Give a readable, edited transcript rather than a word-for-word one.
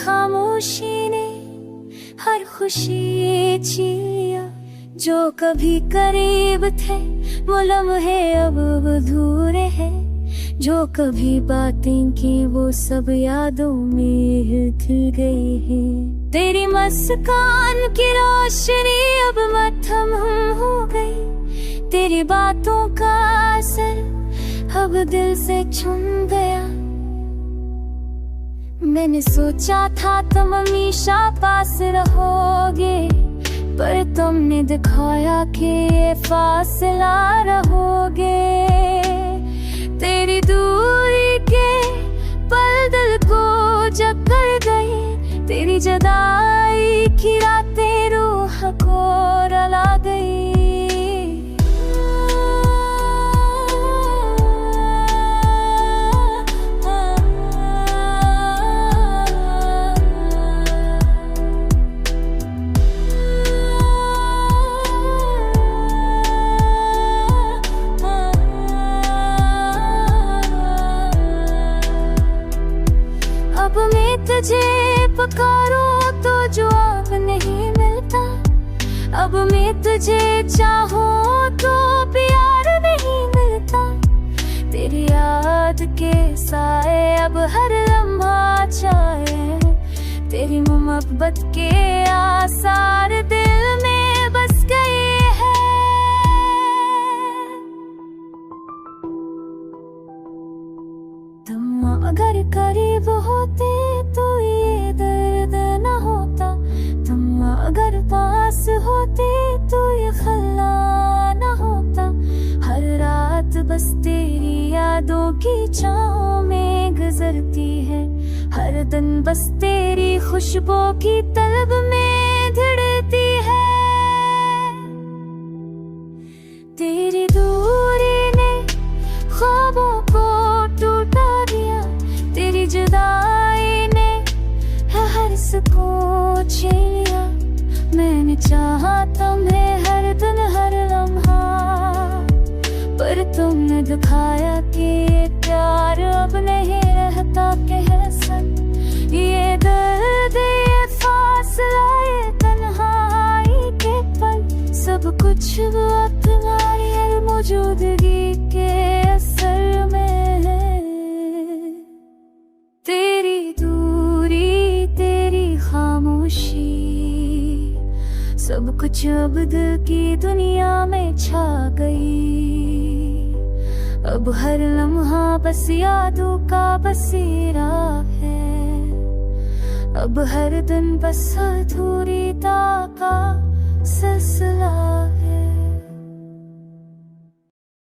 खामोशी ने हर खुशी छीन लिया। जो कभी करीब थे वो लम्हे अब अधूरे हैं। जो कभी बातें की वो सब यादों में खिल गई है। तेरी मुस्कान की रोशनी अब मत्थम हो गई। तेरी बातों का असर अब दिल से छुन गया। मैंने सोचा था तुम हमेशा पास रहोगे, पर तुमने दिखाया कि ये फासला रहोगे। तेरी दूरी के पल दिल को जकड़ गई। तेरी जुदाई की रातें रूह को रुला गई। अब मैं तुझे पुकारूं तो जवाब नहीं मिलता। अब मैं तुझे चाहूं तो प्यार नहीं मिलता। तेरी याद के साए अब हर लम्हा छाए। तेरी मोहब्बत के आसार दिल में बस गए हैं। तुम अगर करीब होते तो ये दर्द न होता। तुम अगर पास होते तो ये खला न होता। हर रात बस तेरी यादों की छाँव में गुजरती है। हर दिन बस तेरी खुशबू की तलब में धिड़ती है। तेरी दूरी ने ख्वाबों को टूटा दिया। तेरी जुदाई ने हर सुकून छीन लिया। मैंने चाहा तुम्हें हर दिन हर लम्हा, पर तुमने दिखाया कि प्यार अब नहीं रहता कह संग। ये दर्द, ये फासला, ये तन्हाई के पल, सब कुछ वो तुम्हारी मौजूदगी के असर में है। तेरी दूरी, तेरी खामोशी, सब कुछ अब दिल की दुनिया में छा गई। अब हर लम्हा बस यादों का बसेरा है। अब हर दिन बस अधूरी का सिलसिला।